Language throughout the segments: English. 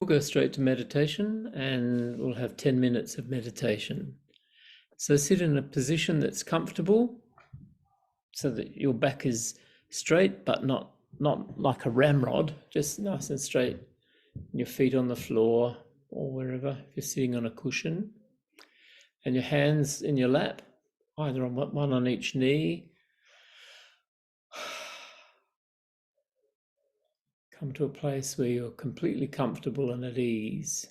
We'll go straight to meditation and we'll have 10 minutes of meditation. So sit in a position that's comfortable so that your back is straight but not like a ramrod, just nice and straight. Your feet on the floor or wherever, if you're sitting on a cushion. And your hands in your lap, either on one on each knee. Come to a place where you're completely comfortable and at ease.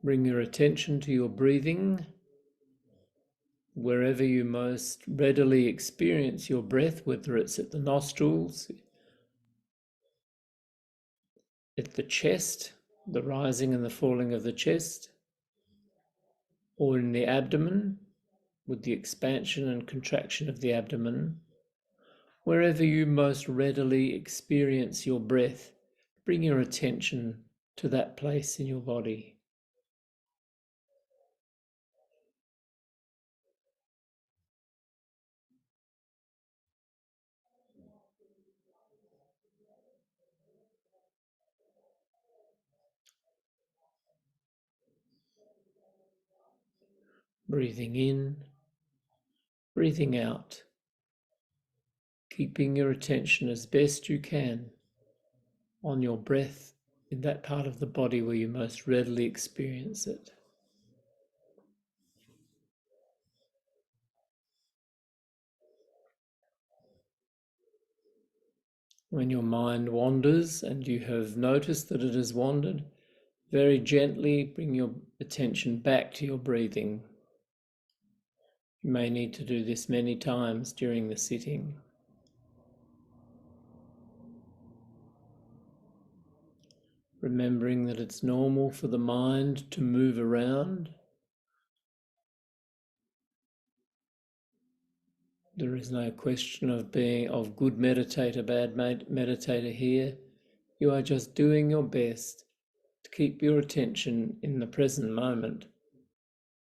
Bring your attention to your breathing. Wherever you most readily experience your breath, whether it's at the nostrils, at the chest, the rising and the falling of the chest, or in the abdomen, with the expansion and contraction of the abdomen. Wherever you most readily experience your breath, bring your attention to that place in your body. Breathing in, breathing out, keeping your attention as best you can on your breath in that part of the body where you most readily experience it. When your mind wanders and you have noticed that it has wandered, very gently bring your attention back to your breathing. You may need to do this many times during the sitting. Remembering that it's normal for the mind to move around. There is no question of being of good meditator, bad meditator here. You are just doing your best to keep your attention in the present moment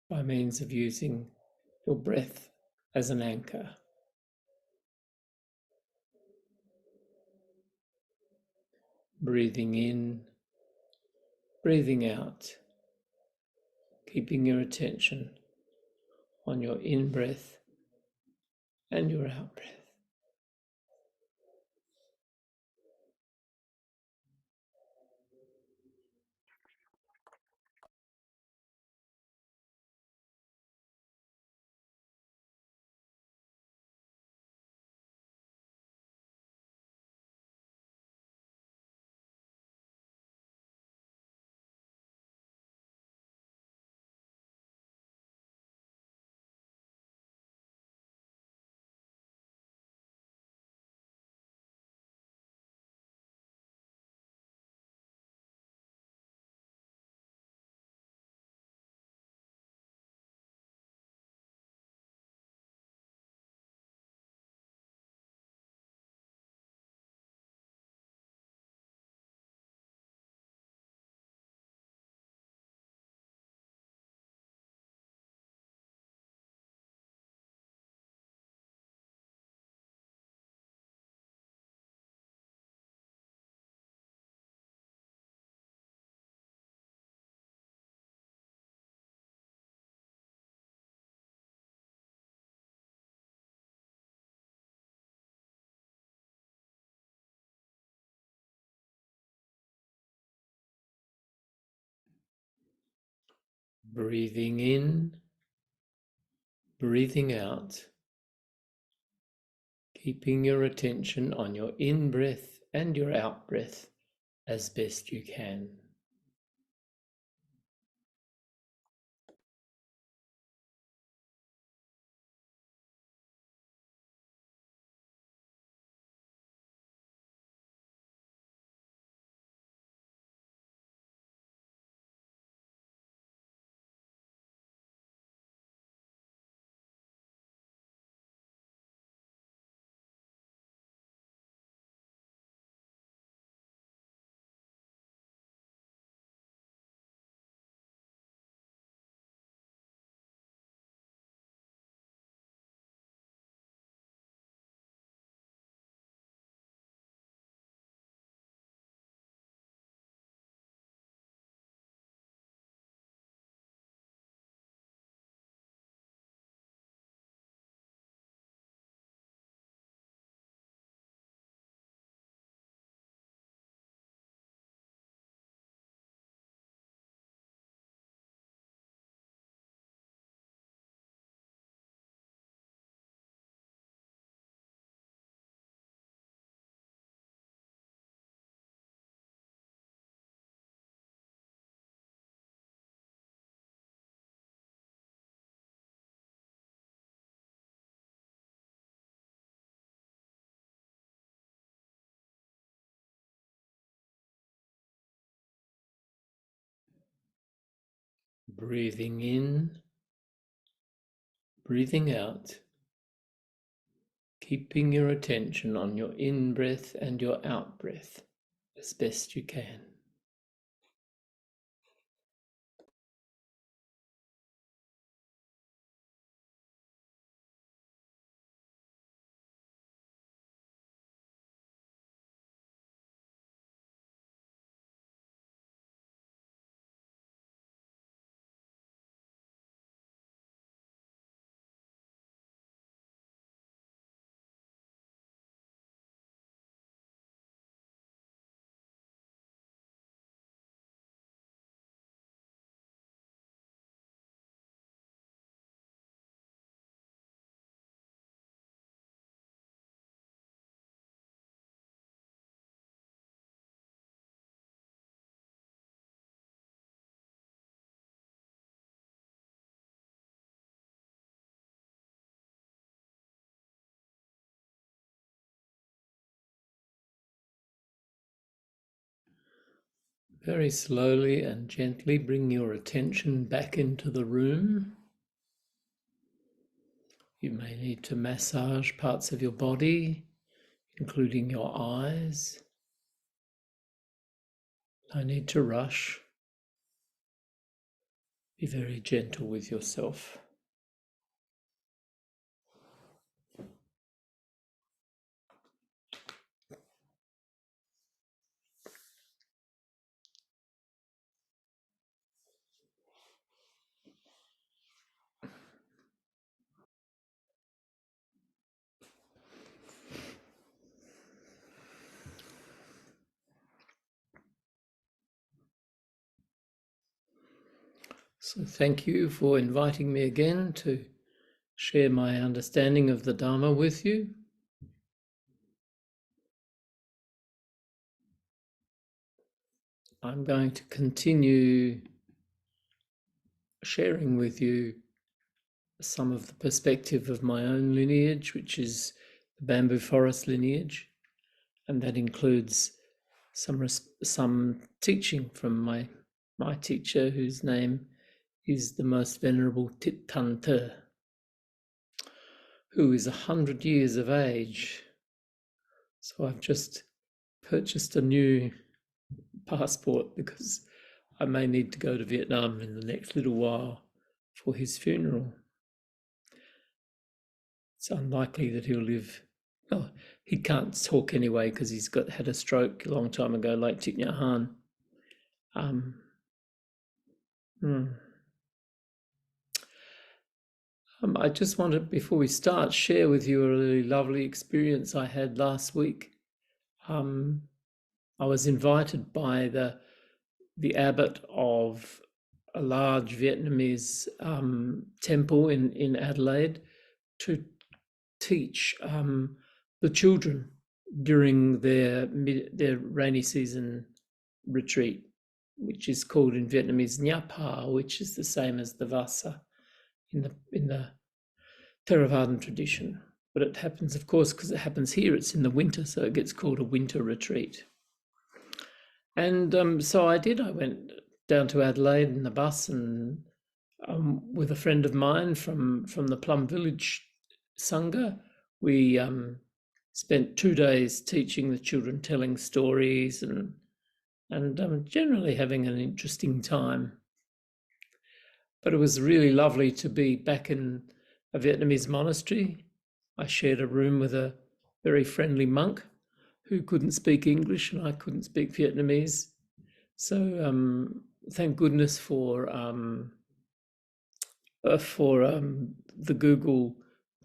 by means of using your breath as an anchor. Breathing in, breathing out, keeping your attention on your in-breath and your out-breath. Breathing in, breathing out, keeping your attention on your in-breath and your out-breath as best you can. Breathing in, breathing out, keeping your attention on your in-breath and your out-breath as best you can. Very slowly and gently bring your attention back into the room. You may need to massage parts of your body, including your eyes. No need to rush. Be very gentle with yourself. So thank you for inviting me again to share my understanding of the Dharma with you. I'm going to continue sharing with you some of the perspective of my own lineage, which is the bamboo forest lineage, and that includes some teaching from my teacher, whose name is the Most Venerable Thich, who is 100 years of age. So I've just purchased a new passport because I may need to go to Vietnam in the next little while for his funeral. It's unlikely that he'll live. Oh, he can't talk anyway because he's had a stroke a long time ago, like Thich Nhat Hanh. I just wanted, before we start, share with you a really lovely experience I had last week. I was invited by the abbot of a large Vietnamese temple in Adelaide to teach the children during their rainy season retreat, which is called in Vietnamese Nha Pa, which is the same as the Vasa in the Theravadan tradition. But it happens, of course, because it happens here, it's in the winter, so it gets called a winter retreat. And so I did. I went down to Adelaide in the bus and with a friend of mine from the Plum Village Sangha. We spent 2 days teaching the children, telling stories and generally having an interesting time. But it was really lovely to be back in a Vietnamese monastery. I shared a room with a very friendly monk who couldn't speak English and I couldn't speak Vietnamese. So thank goodness for the Google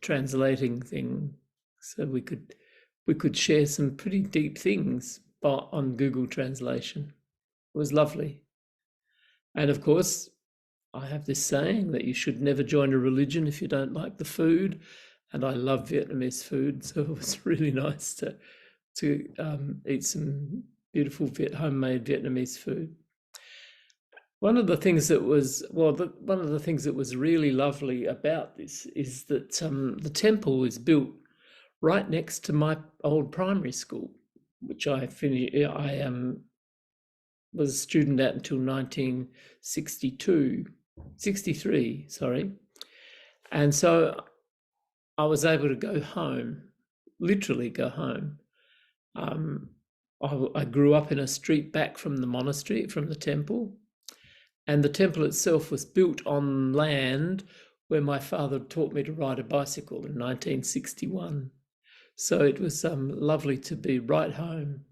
translating thing, so we could share some pretty deep things on Google Translation. It was lovely. And of course, I have this saying that you should never join a religion if you don't like the food, and I love Vietnamese food, so it was really nice to eat some beautiful homemade Vietnamese food. One of the things that was really lovely about this is that the temple is built right next to my old primary school, which I was a student at until 1962. 63, sorry. And so I was able to go home, literally go home. I grew up in a street back from the monastery, from the temple, and the temple itself was built on land where my father taught me to ride a bicycle in 1961. So it was lovely to be right home,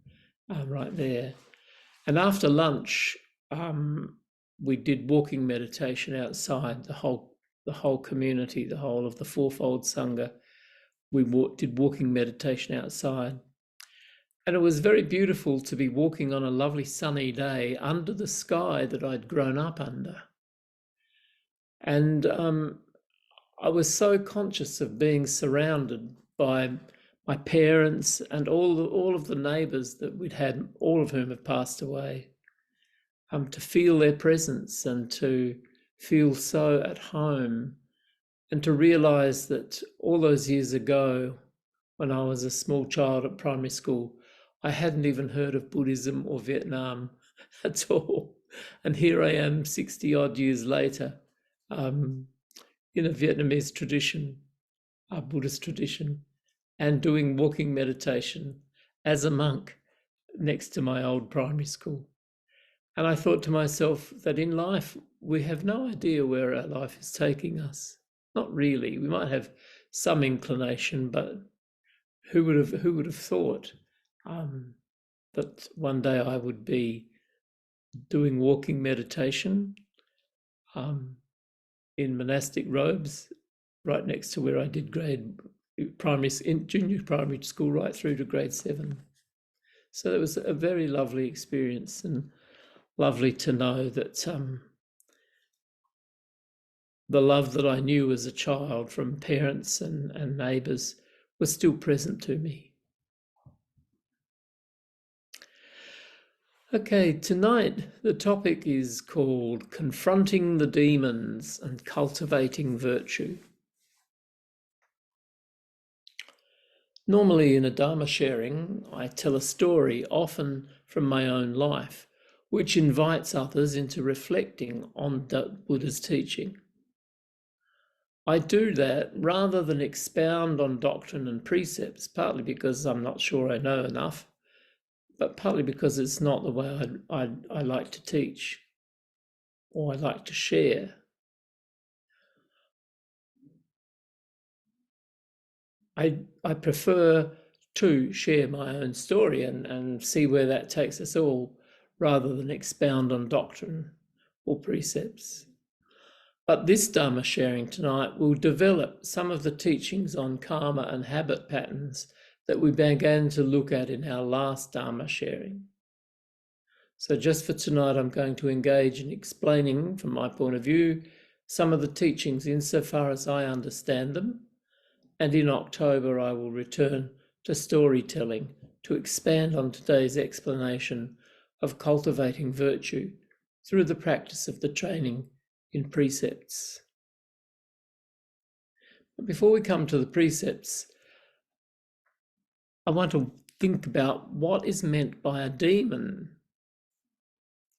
right there. And after lunch, we did walking meditation outside. The whole community, the whole of the Fourfold Sangha, we did walking meditation outside. And it was very beautiful to be walking on a lovely sunny day under the sky that I'd grown up under. And I was so conscious of being surrounded by my parents and all of the neighbours that we'd had, all of whom have passed away, to feel their presence and to feel so at home, and to realise that all those years ago, when I was a small child at primary school, I hadn't even heard of Buddhism or Vietnam at all. And here I am 60 odd years later, in a Vietnamese tradition, a Buddhist tradition, and doing walking meditation as a monk next to my old primary school. And I thought to myself that in life, we have no idea where our life is taking us. Not really. We might have some inclination, but who would have thought that one day I would be doing walking meditation in monastic robes, right next to where I did junior primary school right through to grade 7. So it was a very lovely experience, and lovely to know that the love that I knew as a child from parents and neighbours was still present to me. Okay, tonight the topic is called Confronting the Demons and Cultivating Virtue. Normally in a Dharma sharing, I tell a story, often from my own life, which invites others into reflecting on the Buddha's teaching. I do that rather than expound on doctrine and precepts, partly because I'm not sure I know enough, but partly because it's not the way I like to teach or I like to share. I prefer to share my own story and see where that takes us all, rather than expound on doctrine or precepts. But this Dharma sharing tonight will develop some of the teachings on karma and habit patterns that we began to look at in our last Dharma sharing. So just for tonight, I'm going to engage in explaining, from my point of view, some of the teachings insofar as I understand them. And in October, I will return to storytelling to expand on today's explanation of cultivating virtue through the practice of the training in precepts. But before we come to the precepts, I want to think about what is meant by a demon,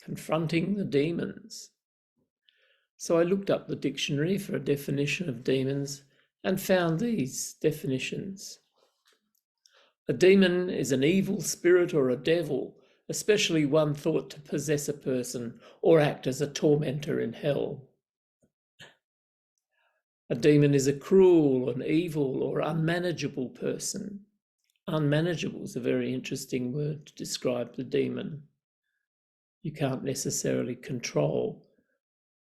confronting the demons. So I looked up the dictionary for a definition of demons and found these definitions. A demon is an evil spirit or a devil, especially one thought to possess a person or act as a tormentor in hell. A demon is a cruel, an evil, or unmanageable person. Unmanageable is a very interesting word to describe the demon. You can't necessarily control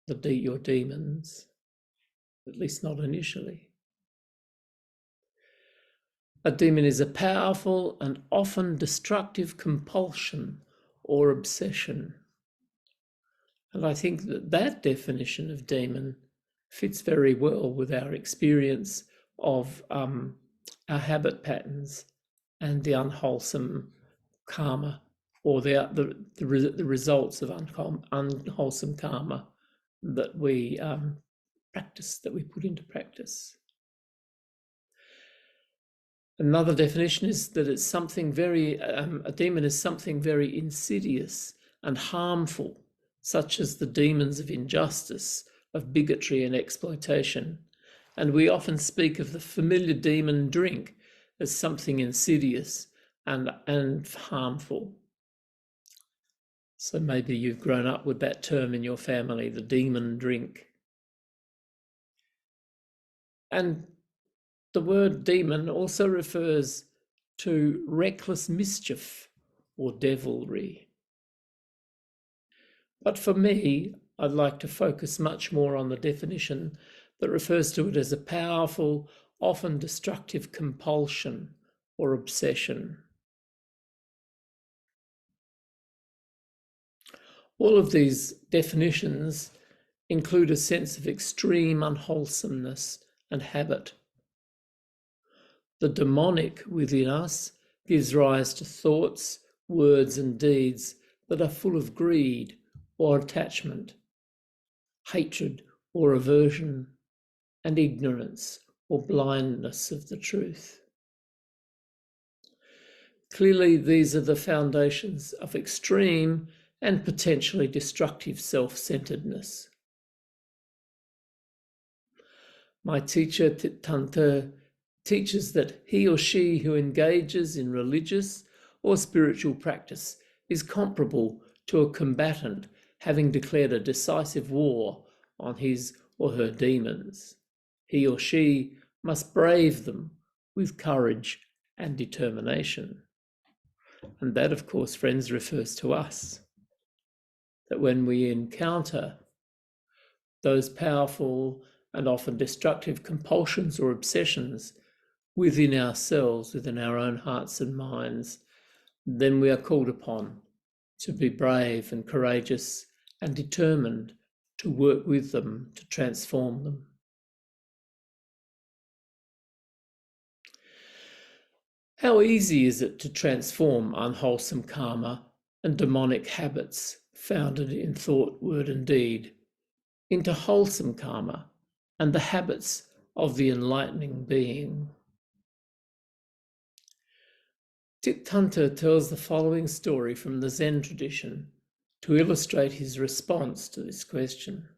your demons, at least not initially. A demon is a powerful and often destructive compulsion or obsession. And I think that definition of demon fits very well with our experience of our habit patterns and the unwholesome karma, or the results of unwholesome karma that we practice, that we put into practice. Another definition is that it's something a demon is something very insidious and harmful, such as the demons of injustice, of bigotry and exploitation, and we often speak of the familiar demon drink as something insidious and harmful. So maybe you've grown up with that term in your family, the demon drink. And the word demon also refers to reckless mischief or devilry. But for me, I'd like to focus much more on the definition that refers to it as a powerful, often destructive compulsion or obsession. All of these definitions include a sense of extreme unwholesomeness and habit. The demonic within us gives rise to thoughts, words, and deeds that are full of greed or attachment, hatred or aversion, and ignorance or blindness of the truth. Clearly, these are the foundations of extreme and potentially destructive self-centeredness. My teacher, Thich, teaches that he or she who engages in religious or spiritual practice is comparable to a combatant having declared a decisive war on his or her demons. He or she must brave them with courage and determination. And that, of course, friends, refers to us. That when we encounter those powerful and often destructive compulsions or obsessions within ourselves, within our own hearts and minds, then we are called upon to be brave and courageous and determined to work with them, to transform them. How easy is it to transform unwholesome karma and demonic habits founded in thought, word, and deed into wholesome karma and the habits of the enlightening being? Thich tells the following story from the Zen tradition to illustrate his response to this question.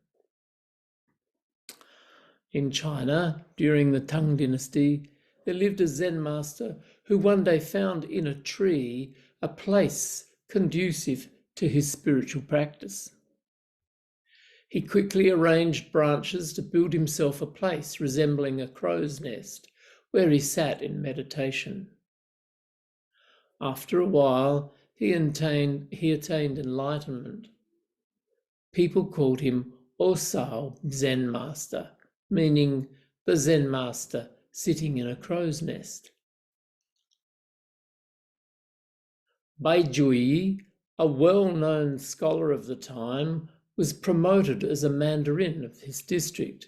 In China, during the Tang dynasty, there lived a Zen master who one day found in a tree a place conducive to his spiritual practice. He quickly arranged branches to build himself a place resembling a crow's nest, where he sat in meditation. After a while, he attained enlightenment. People called him Osao Zen Master, meaning the Zen master sitting in a crow's nest. Bai Jui, a well-known scholar of the time, was promoted as a mandarin of his district.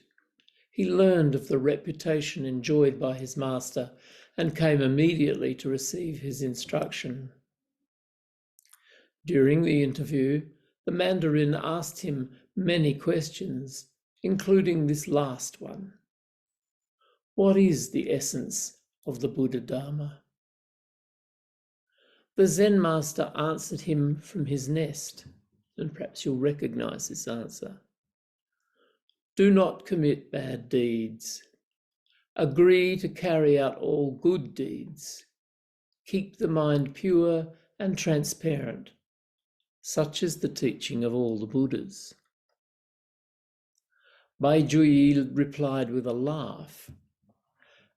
He learned of the reputation enjoyed by his master and came immediately to receive his instruction. During the interview, the mandarin asked him many questions, including this last one. What is the essence of the Buddha Dharma? The Zen master answered him from his nest, and perhaps you'll recognize this answer. Do not commit bad deeds. Agree to carry out all good deeds. Keep the mind pure and transparent. Such is the teaching of all the Buddhas. Bai Jui replied with a laugh.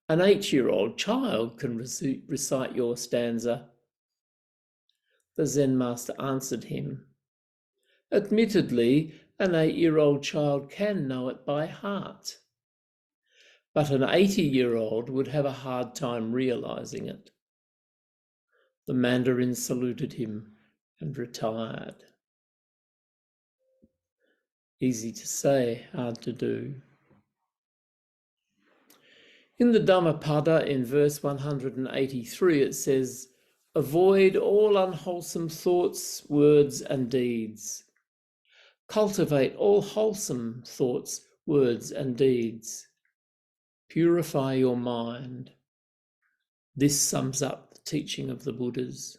An 8-year-old child can recite your stanza. The Zen master answered him, admittedly, an 8-year-old child can know it by heart, but an 80-year-old would have a hard time realizing it. The mandarin saluted him and retired. Easy to say, hard to do. In the Dhammapada, in verse 183, it says, avoid all unwholesome thoughts, words, and deeds. Cultivate all wholesome thoughts, words, and deeds. Purify your mind. This sums up the teaching of the Buddhas.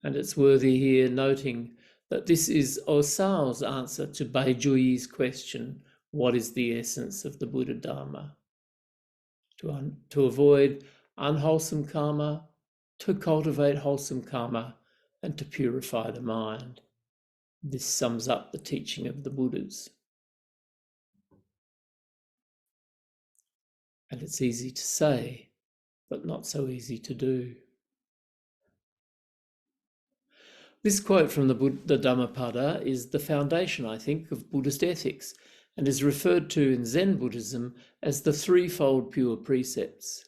And it's worthy here noting that this is Osao's answer to Baijuyi's question, what is the essence of the Buddha Dharma? To avoid unwholesome karma, to cultivate wholesome karma, and to purify the mind. This sums up the teaching of the Buddhas. And it's easy to say, but not so easy to do. This quote from the Dhammapada is the foundation, I think, of Buddhist ethics and is referred to in Zen Buddhism as the threefold pure precepts.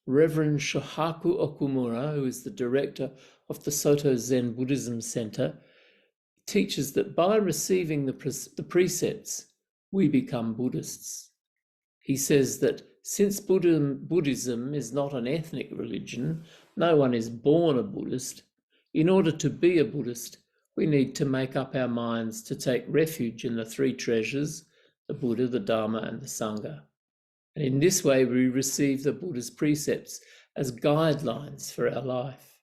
Reverend Shohaku Okumura, who is the director of the Soto Zen Buddhism Center, teaches that by receiving the precepts, we become Buddhists. He says that since Buddhism is not an ethnic religion, no one is born a Buddhist. In order to be a Buddhist, we need to make up our minds to take refuge in the three treasures, the Buddha, the Dharma, and the Sangha. And in this way, we receive the Buddha's precepts as guidelines for our life.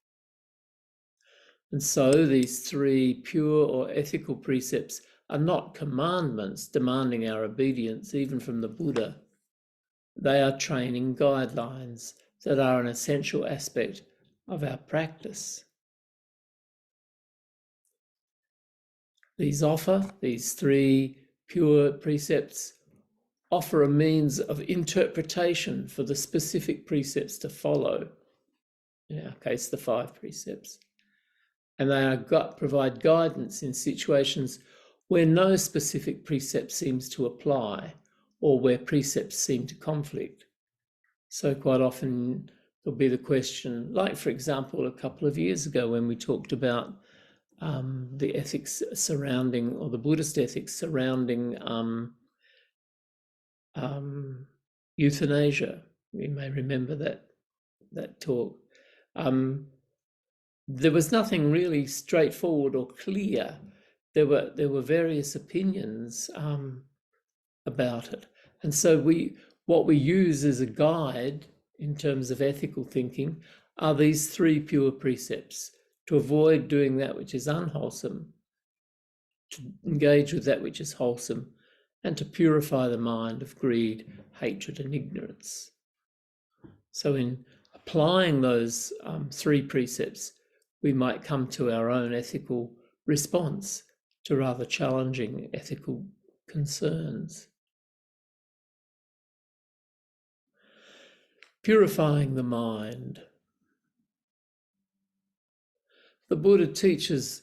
And so these three pure or ethical precepts are not commandments demanding our obedience, even from the Buddha. They are training guidelines that are an essential aspect of our practice. These three pure precepts offer a means of interpretation for the specific precepts to follow. In our case, the 5 precepts. And they provide guidance in situations where no specific precept seems to apply or where precepts seem to conflict. So quite often there'll be the question, like for example, a couple of years ago when we talked about the ethics surrounding, or the Buddhist ethics surrounding euthanasia. You may remember that talk. There was nothing really straightforward or clear. There were various opinions about it, and so what we use as a guide in terms of ethical thinking are these 3 pure precepts: to avoid doing that which is unwholesome, to engage with that which is wholesome, and to purify the mind of greed, hatred, and ignorance. So in applying those 3 precepts, we might come to our own ethical response to rather challenging ethical concerns. Purifying the mind. The Buddha teaches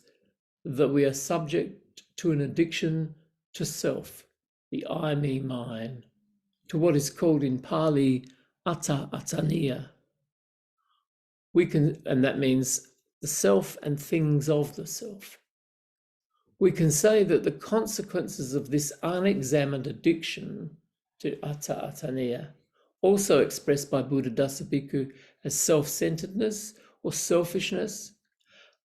that we are subject to an addiction to self, the I, me, mine, to what is called in Pali atta attaniya. And that means the self and things of the self. We can say that the consequences of this unexamined addiction to atta attaniya, also expressed by Buddhadasa Bhikkhu as self-centeredness or selfishness,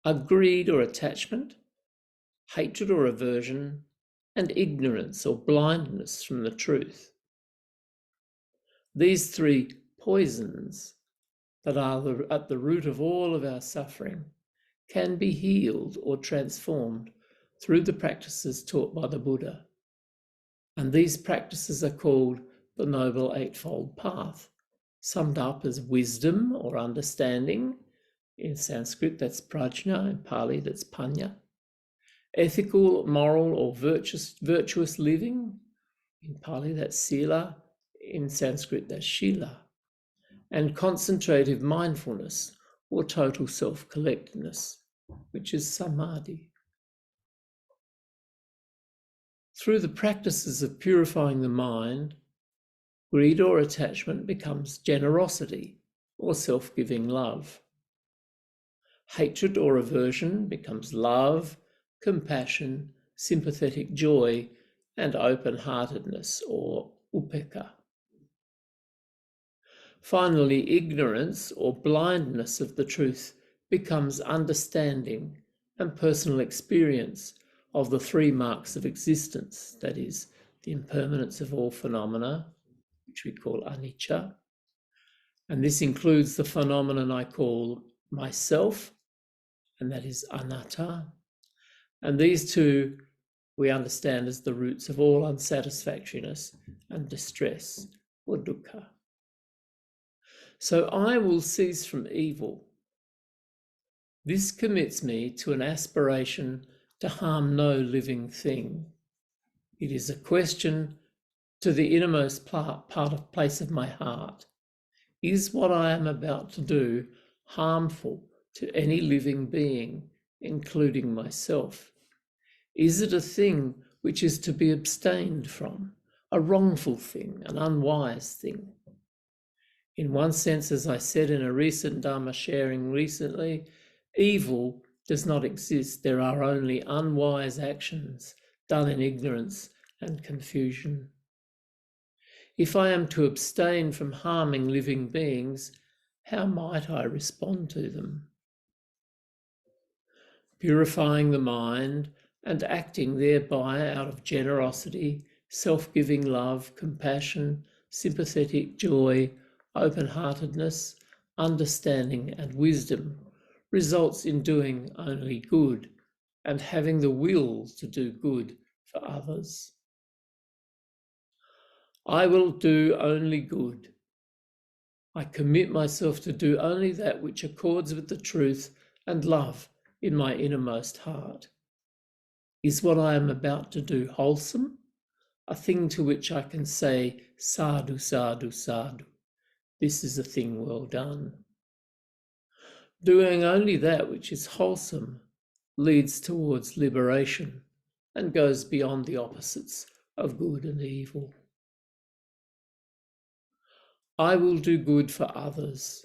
are greed or attachment, hatred or aversion, and ignorance or blindness from the truth. These 3 poisons that are at the root of all of our suffering can be healed or transformed through the practices taught by the Buddha. And these practices are called the Noble Eightfold Path, summed up as wisdom or understanding. In Sanskrit, that's prajna. In Pali, that's panya. Ethical, moral, or virtuous living. In Pali, that's sila. In Sanskrit, that's shila. And concentrative mindfulness, or total self-collectedness, which is samadhi. Through the practices of purifying the mind, greed or attachment becomes generosity, or self-giving love. Hatred or aversion becomes love, compassion, sympathetic joy, and open-heartedness, or upekkha. Finally, ignorance or blindness of the truth becomes understanding and personal experience of the 3 marks of existence, that is, the impermanence of all phenomena, which we call anicca. And this includes the phenomenon I call myself and that is anatta. And these two we understand as the roots of all unsatisfactoriness and distress, or dukkha. So I will cease from evil. This commits me to an aspiration to harm no living thing. It is a question to the innermost place of my heart. Is what I am about to do harmful to any living being, including myself? Is it a thing which is to be abstained from, a wrongful thing, an unwise thing? In one sense, as I said in a recent Dharma sharing recently, evil does not exist. There are only unwise actions done in ignorance and confusion. If I am to abstain from harming living beings, how might I respond to them? Purifying the mind and acting thereby out of generosity, self-giving love, compassion, sympathetic joy, open-heartedness, understanding and wisdom results in doing only good and having the will to do good for others. I will do only good. I commit myself to do only that which accords with the truth and love in my innermost heart. Is what I am about to do wholesome? A thing to which I can say, sadhu, sadhu, sadhu. This is a thing well done. Doing only that which is wholesome leads towards liberation and goes beyond the opposites of good and evil. I will do good for others.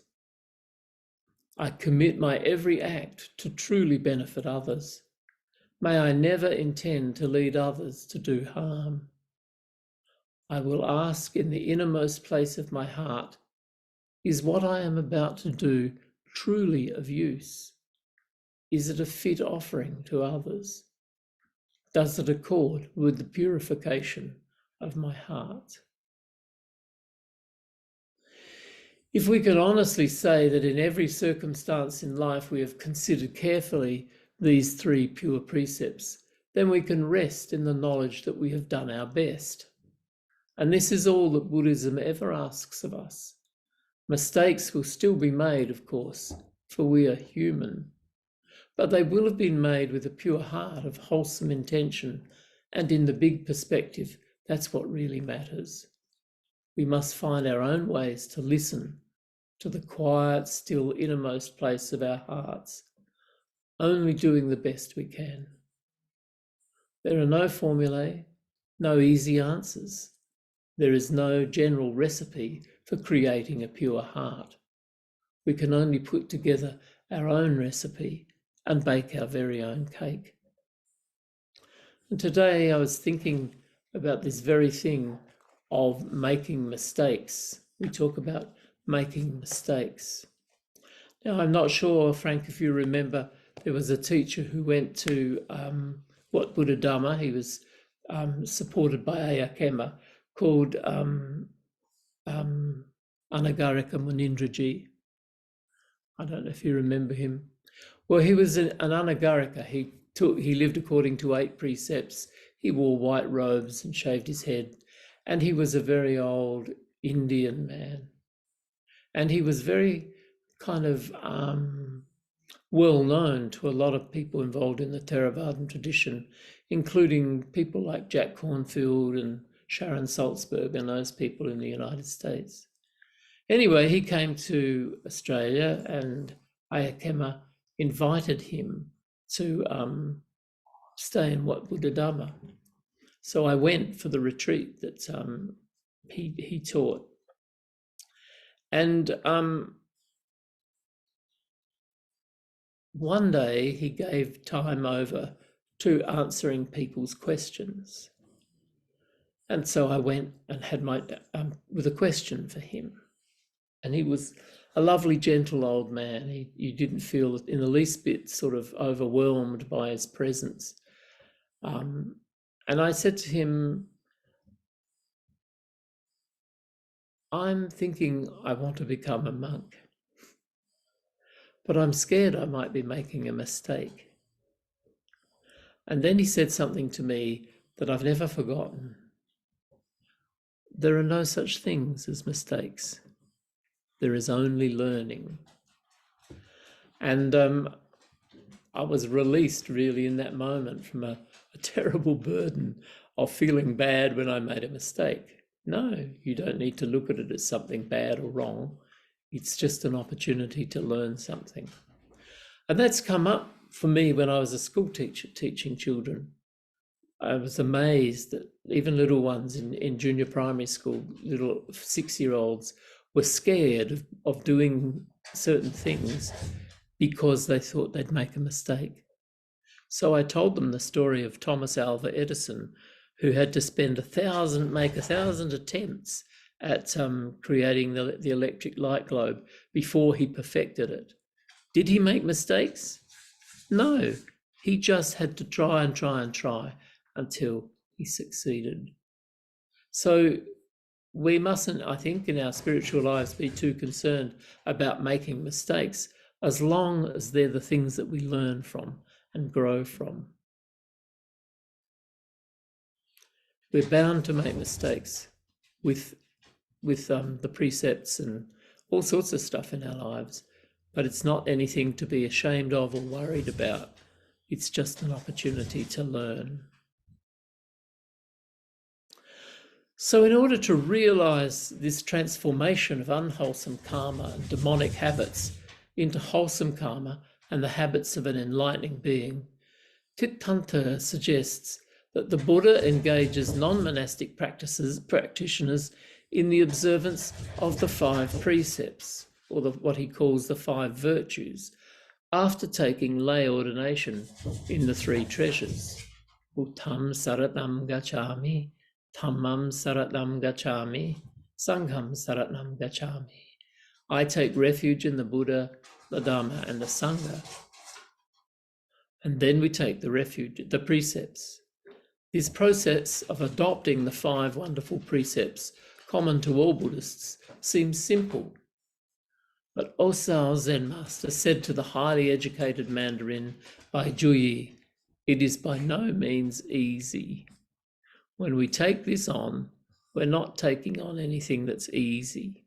I commit my every act to truly benefit others. May I never intend to lead others to do harm. I will ask in the innermost place of my heart, is what I am about to do truly of use? Is it a fit offering to others? Does it accord with the purification of my heart? If we can honestly say that in every circumstance in life we have considered carefully these three pure precepts, then we can rest in the knowledge that we have done our best. And this is all that Buddhism ever asks of us. Mistakes will still be made, of course, for we are human, but they will have been made with a pure heart of wholesome intention, and in the big perspective, that's what really matters. We must find our own ways to listen to the quiet, still innermost place of our hearts, only doing the best we can. There are no formulae, no easy answers. There is no general recipe for creating a pure heart. We can only put together our own recipe and bake our very own cake. And today I was thinking about this very thing of making mistakes. We talk about making mistakes. Now, I'm not sure, Frank, if you remember, there was a teacher who went to Wat Buddha Dhamma. He was supported by Ayakema, called Anagarika Munindraji. I don't know if you remember him. Well, he was an Anagarika. He lived according to 8 precepts. He wore white robes and shaved his head. And he was a very old Indian man. And he was very kind of well known to a lot of people involved in the Theravadan tradition, including people like Jack Cornfield and Sharon Salzberg and those people in the United States. Anyway, he came to Australia and Ayakema invited him to stay in Wat Buddha Dhamma. So I went for the retreat that he taught. And one day he gave time over to answering people's questions. And so I went and had with a question for him. And he was a lovely, gentle old man. You didn't feel in the least bit sort of overwhelmed by his presence. And I said to him, I'm thinking I want to become a monk. but I'm scared I might be making a mistake. And then he said something to me that I've never forgotten. There are no such things as mistakes. There is only learning. And I was released really in that moment from a terrible burden of feeling bad when I made a mistake. No, you don't need to look at it as something bad or wrong. It's just an opportunity to learn something. And that's come up for me when I was a school teacher teaching children. I was amazed that even little ones in junior primary school, little 6-year-olds, were scared of doing certain things because they thought they'd make a mistake. So I told them the story of Thomas Alva Edison, who had to spend 1,000 attempts at creating the electric light globe before he perfected it. Did he make mistakes? No, he just had to try and try and try until he succeeded. So we mustn't, I think, in our spiritual lives be too concerned about making mistakes, as long as they're the things that we learn from and grow from. We're bound to make mistakes with the precepts and all sorts of stuff in our lives, but it's not anything to be ashamed of or worried about. It's just an opportunity to learn. So in order to realise this transformation of unwholesome karma and demonic habits into wholesome karma and the habits of an enlightening being, Thich suggests that the Buddha engages non-monastic practitioners in the observance of the 5 precepts, or what he calls the 5 virtues, after taking lay ordination in the 3 treasures. Uttam Saratam Gacchami, Dhammam Saratam Gacchami, Sangham Saratam Gacchami. I take refuge in the Buddha, the Dhamma, and the Sangha. And then we take the refuge, the precepts. This process of adopting the 5 wonderful precepts common to all Buddhists seems simple. But Osao Zen Master said to the highly educated Mandarin Bai Juyi, it is by no means easy. When we take this on, we're not taking on anything that's easy.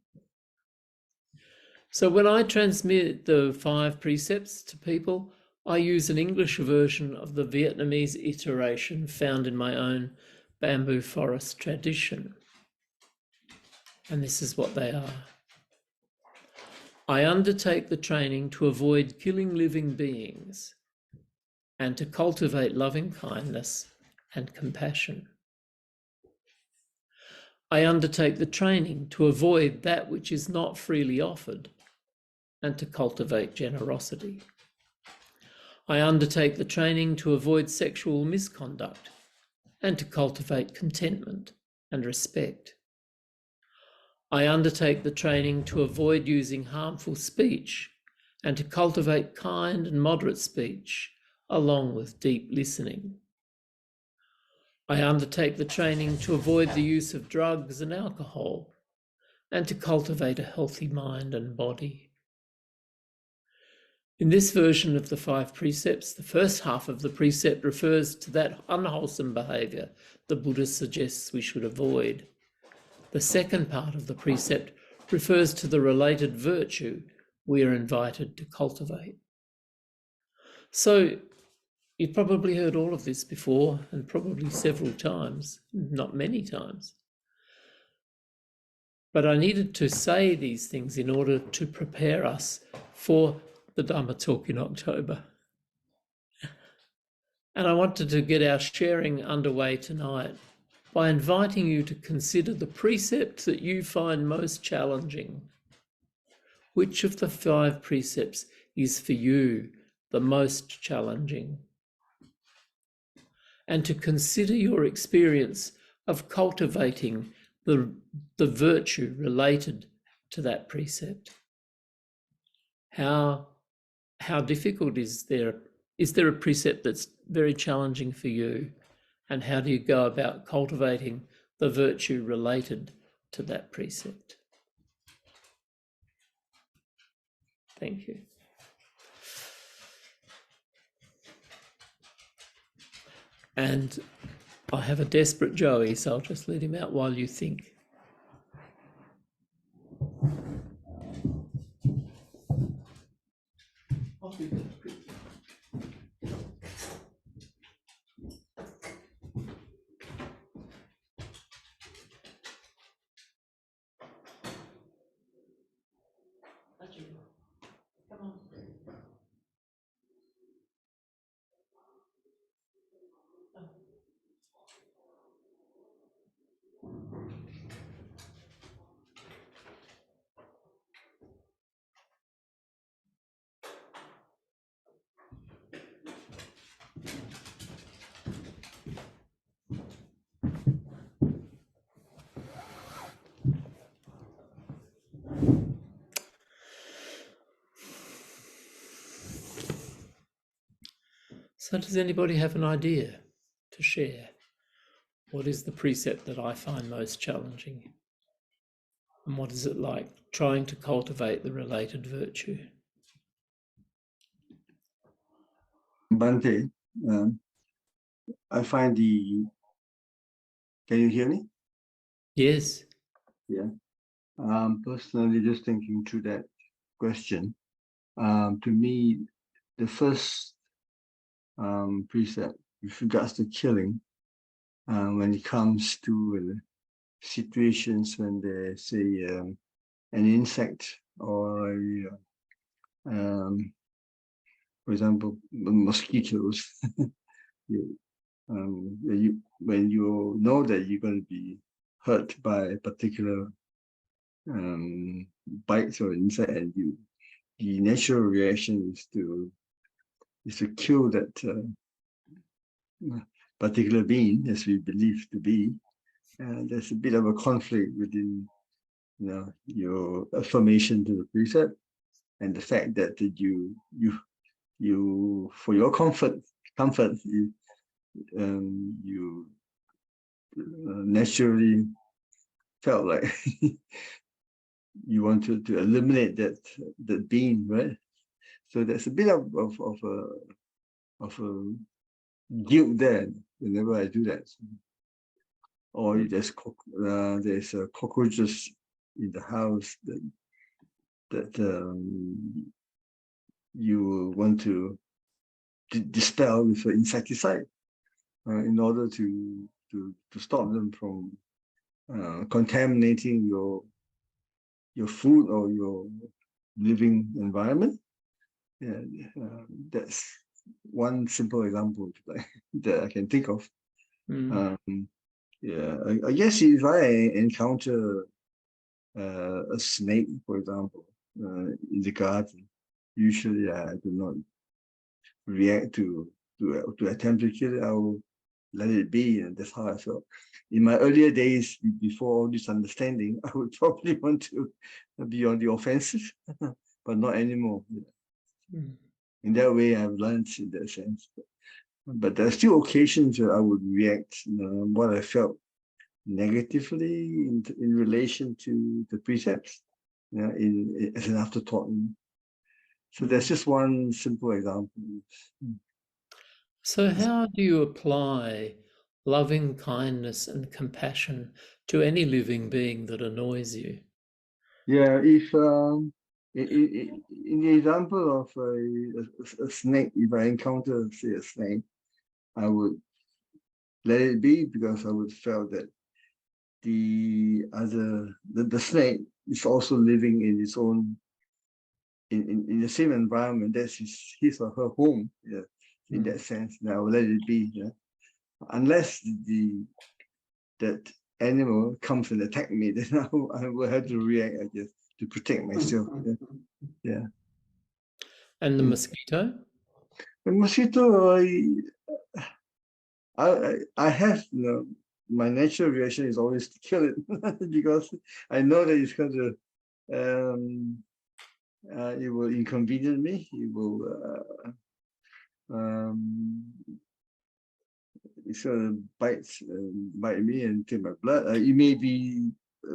So when I transmit the 5 precepts to people, I use an English version of the Vietnamese iteration found in my own bamboo forest tradition. And this is what they are. I undertake the training to avoid killing living beings and to cultivate loving kindness and compassion. I undertake the training to avoid that which is not freely offered and to cultivate generosity. I undertake the training to avoid sexual misconduct and to cultivate contentment and respect. I undertake the training to avoid using harmful speech and to cultivate kind and moderate speech, along with deep listening. I undertake the training to avoid the use of drugs and alcohol and to cultivate a healthy mind and body. In this version of the 5 precepts, the first half of the precept refers to that unwholesome behaviour the Buddha suggests we should avoid. The second part of the precept refers to the related virtue we are invited to cultivate. So you've probably heard all of this before, and probably several times, not many times. But I needed to say these things in order to prepare us for the Dhamma talk in October. And I wanted to get our sharing underway tonight by inviting you to consider the precept that you find most challenging. Which of the 5 precepts is for you the most challenging? And to consider your experience of cultivating the virtue related to that precept. How difficult is there? Is there a precept that's very challenging for you? And how do you go about cultivating the virtue related to that precept? Thank you. And I have a desperate Joey, so I'll just let him out while you think. Come on. So does anybody have an idea to share? What is the precept that I find most challenging? And what is it like trying to cultivate the related virtue? Bante, I find can you hear me? Yes. Yeah. Personally, just thinking through that question, to me, the first precept with regards to killing, when it comes to situations when there's say an insect or for example, mosquitoes, when you know that you're going to be hurt by a particular bites or insect, and the natural reaction is to kill that particular being, as we believe to be. There's a bit of a conflict within your affirmation to the precept and the fact that you for your comfort you naturally felt like you wanted to eliminate that being, right? So there's a bit of a guilt there whenever I do that. Or there's cockroaches in the house that you want to dispel with an insecticide in order to stop them from contaminating your food or your living environment. Yeah, that's one simple example that I can think of. Yeah, I guess if I encounter a snake, for example, in the garden, usually I do not react to attempt to kill it. I will let it be, and that's how I felt. In my earlier days, before all this understanding, I would probably want to be on the offensive, but not anymore. In that way, I've learned in that sense. But there are still occasions where I would react, what I felt negatively in relation to the precepts, as an afterthought. So that's just one simple example. So how do you apply loving kindness and compassion to any living being that annoys you? Yeah, if in the example of a snake, if I encounter, say, a snake, I would let it be, because I would feel that the snake is also living in its own in the same environment. That's his or her home. Yeah, in that sense, now I will let it be. Yeah, unless that animal comes and attack me, then I will have to react, I guess, to protect myself. Yeah. And the mosquito? The mosquito, I have, my natural reaction is always to kill it because I know that it's going to, it will inconvenience me. It will, it's going to bite me and take my blood. It may be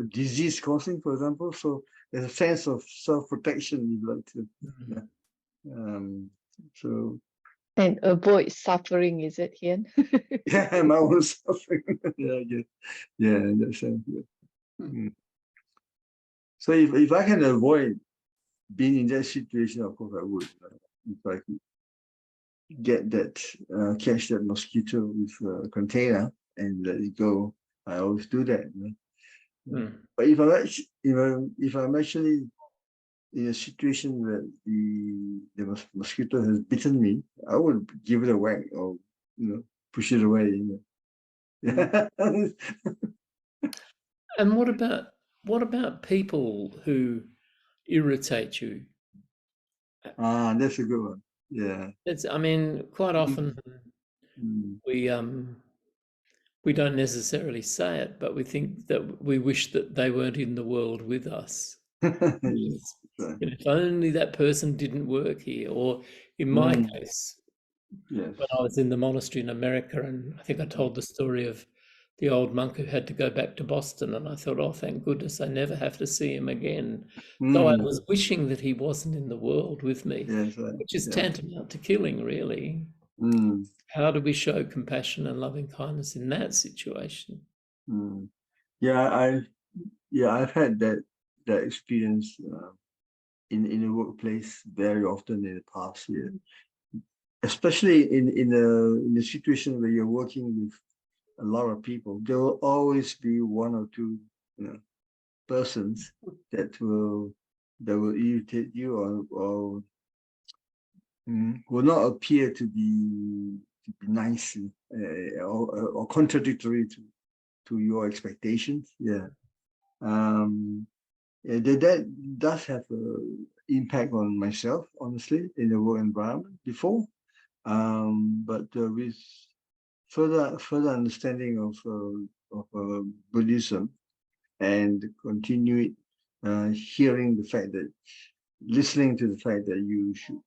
disease causing, for example. So there's a sense of self-protection, you like to. Yeah. So And avoid suffering, is it, Hian? Yeah, my own suffering. Yeah, in that sense. Yeah. Mm. So if I can avoid being in that situation, of course I would. If I could get that, catch that mosquito with a container and let it go, I always do that. But if I'm actually in a situation where the mosquito has bitten me, I would give it a whack or push it away. And what about people who irritate you? That's a good one. Yeah. I mean, quite often Mm. we don't necessarily say it, but we think that we wish that they weren't in the world with us. Yes. Right. If only that person didn't work here, or in my case, Yes. when I was in the monastery in America, and I think I told the story of the old monk who had to go back to Boston, and I thought, oh, thank goodness I never have to see him again. Though I was wishing that he wasn't in the world with me, Yes, right. which is Yeah. tantamount to killing, really. How do we show compassion and loving kindness in that situation? Yeah, I've had that experience in the workplace very often in the past year, especially in a situation where you're working with a lot of people. There will always be one or two persons that will irritate you or will not appear to be nice or contradictory to your expectations. Yeah. That does have an impact on myself, honestly, in the work environment before. But with further understanding of Buddhism and continue hearing the fact that, listening to the fact that you should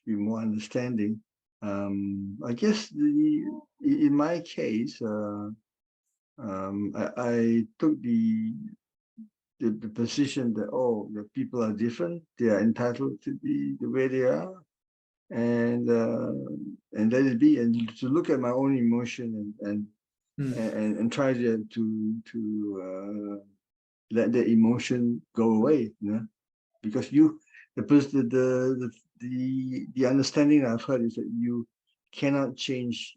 be more understanding. I guess in my case, I took the position that the people are different, they are entitled to be the way they are, and let it be, and to look at my own emotion and try to let the emotion go away, because the understanding I've heard is that you cannot change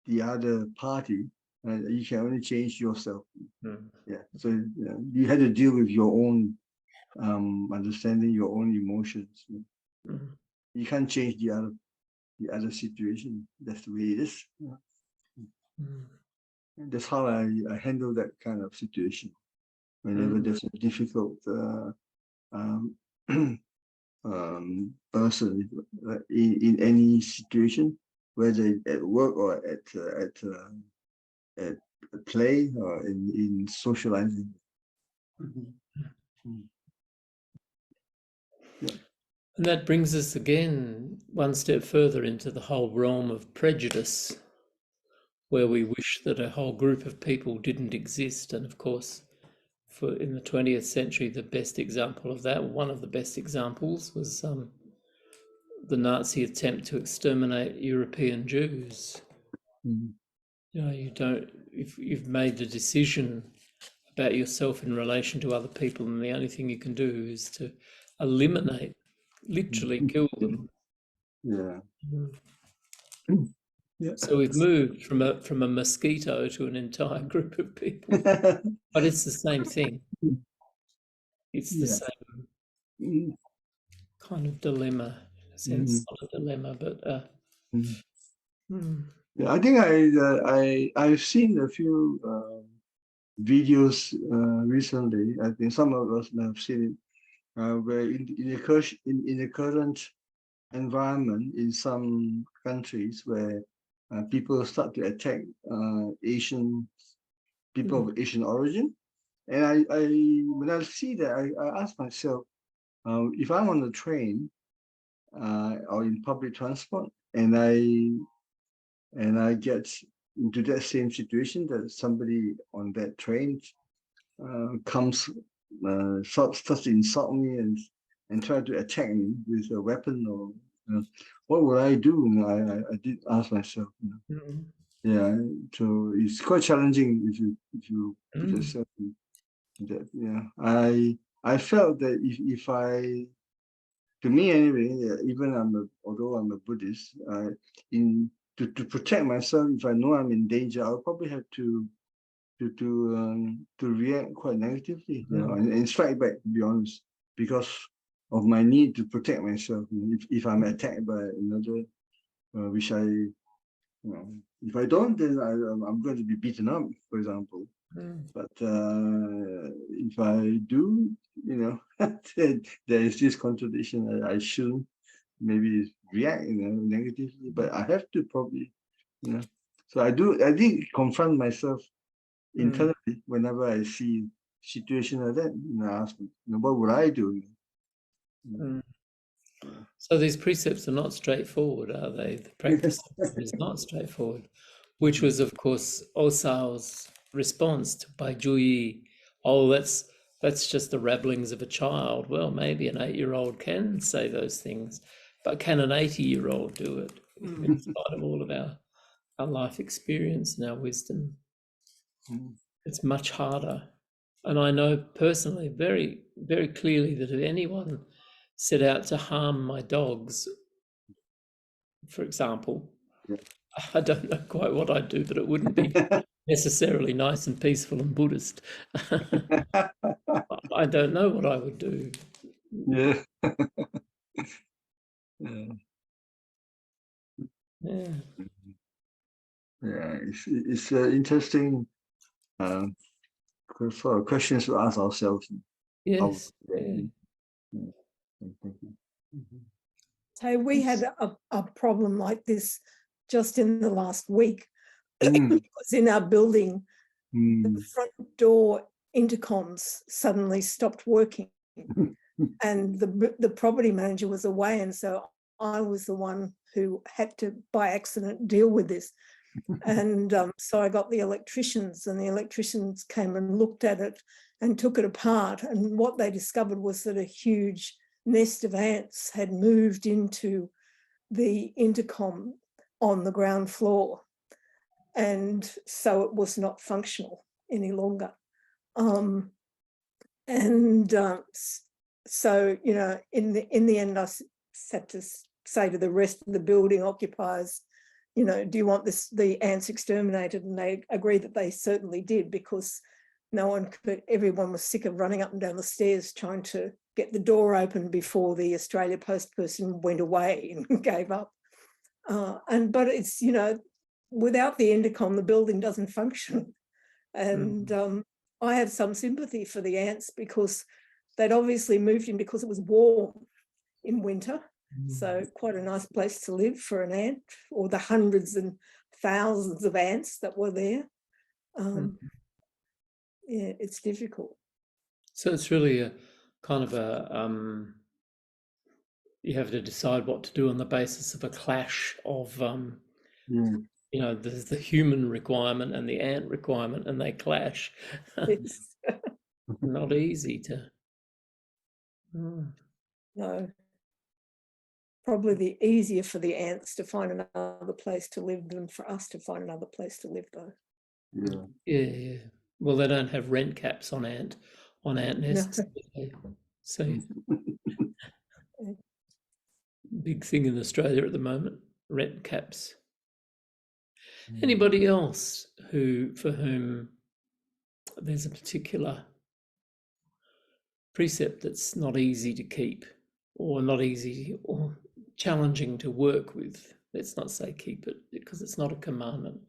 the other party, you can only change yourself. Yeah, so you had to deal with your own understanding, your own emotions. You can't change the other situation. That's the way it is. And that's how I handle that kind of situation. Whenever there's a difficult person in any situation, whether at work or at a play or in socializing. Yeah. And that brings us again one step further into the whole realm of prejudice, where we wish that a whole group of people didn't exist. And of course, in the 20th century, the best example of that, one of the best examples, was the Nazi attempt to exterminate European Jews. If you've made the decision about yourself in relation to other people, and the only thing you can do is to eliminate, literally kill them. Yeah. Yeah. So we've moved from a mosquito to an entire group of people, but it's the same thing. It's the same kind of dilemma, in a sense. Not a dilemma, but yeah, I think I've seen a few videos recently. I think some of us may have seen it, where in the current environment in some countries where people start to attack Asian people of Asian origin, and I when I see that, I ask myself, if I'm on the train or in public transport, and I get into that same situation, that somebody on that train comes, starts to insult me and try to attack me with a weapon or what would I do? I did ask myself. Yeah, so it's quite challenging if you put yourself in that. Yeah, I felt that if I, to me anyway, even although I'm a Buddhist, to protect myself, if I know I'm in danger, I'll probably have to react quite negatively, and strike back, to be honest, because of my need to protect myself. If I'm attacked by another, which if I don't, then I'm going to be beaten up, for example. But if I do, there is this contradiction. I shouldn't maybe react, negatively, but I have to probably, So I did confront myself internally whenever I see situation like that. I ask, what would I do? So these precepts are not straightforward, are they? The practice is not straightforward, which was, of course, Osao's response to Bai Juyi. Oh, that's just the rabblings of a child. Well, maybe an 8-year-old can say those things, but can an 80-year-old do it in spite of all of our life experience and our wisdom? It's much harder. And I know personally very, very clearly that if anyone set out to harm my dogs, for example, I don't know quite what I'd do, but it wouldn't be necessarily nice and peaceful and Buddhist. I don't know what I would do. Yeah. Yeah, it's interesting sort of questions to ask ourselves. Yes. So we had a problem like this just in the last week. Because in our building, the front door intercoms suddenly stopped working, and the property manager was away, and so I was the one who had to, by accident, deal with this. And so I got the electricians, and the electricians came and looked at it and took it apart. And what they discovered was that a huge nest of ants had moved into the intercom on the ground floor. And so it was not functional any longer. So, in the end, I had to say to the rest of the building occupiers, do you want the ants exterminated? And they agreed that they certainly did, because everyone was sick of running up and down the stairs trying to get the door open before the Australia Post person went away and gave up. But it's, without the intercom, the building doesn't function. And I have some sympathy for the ants, because they'd obviously moved in because it was warm in winter. So quite a nice place to live for an ant, or the hundreds and thousands of ants that were there. Yeah, it's difficult. So it's really a kind of you have to decide what to do on the basis of a clash of, there's the human requirement and the ant requirement, and they clash. It's not easy to. No. Probably easier for the ants to find another place to live than for us to find another place to live, though. Yeah. Well, they don't have rent caps on ant nests. No. So big thing in Australia at the moment, rent caps. Anybody else for whom there's a particular precept that's not easy to keep, or not easy, or challenging to work with? Let's not say keep it, because it's not a commandment,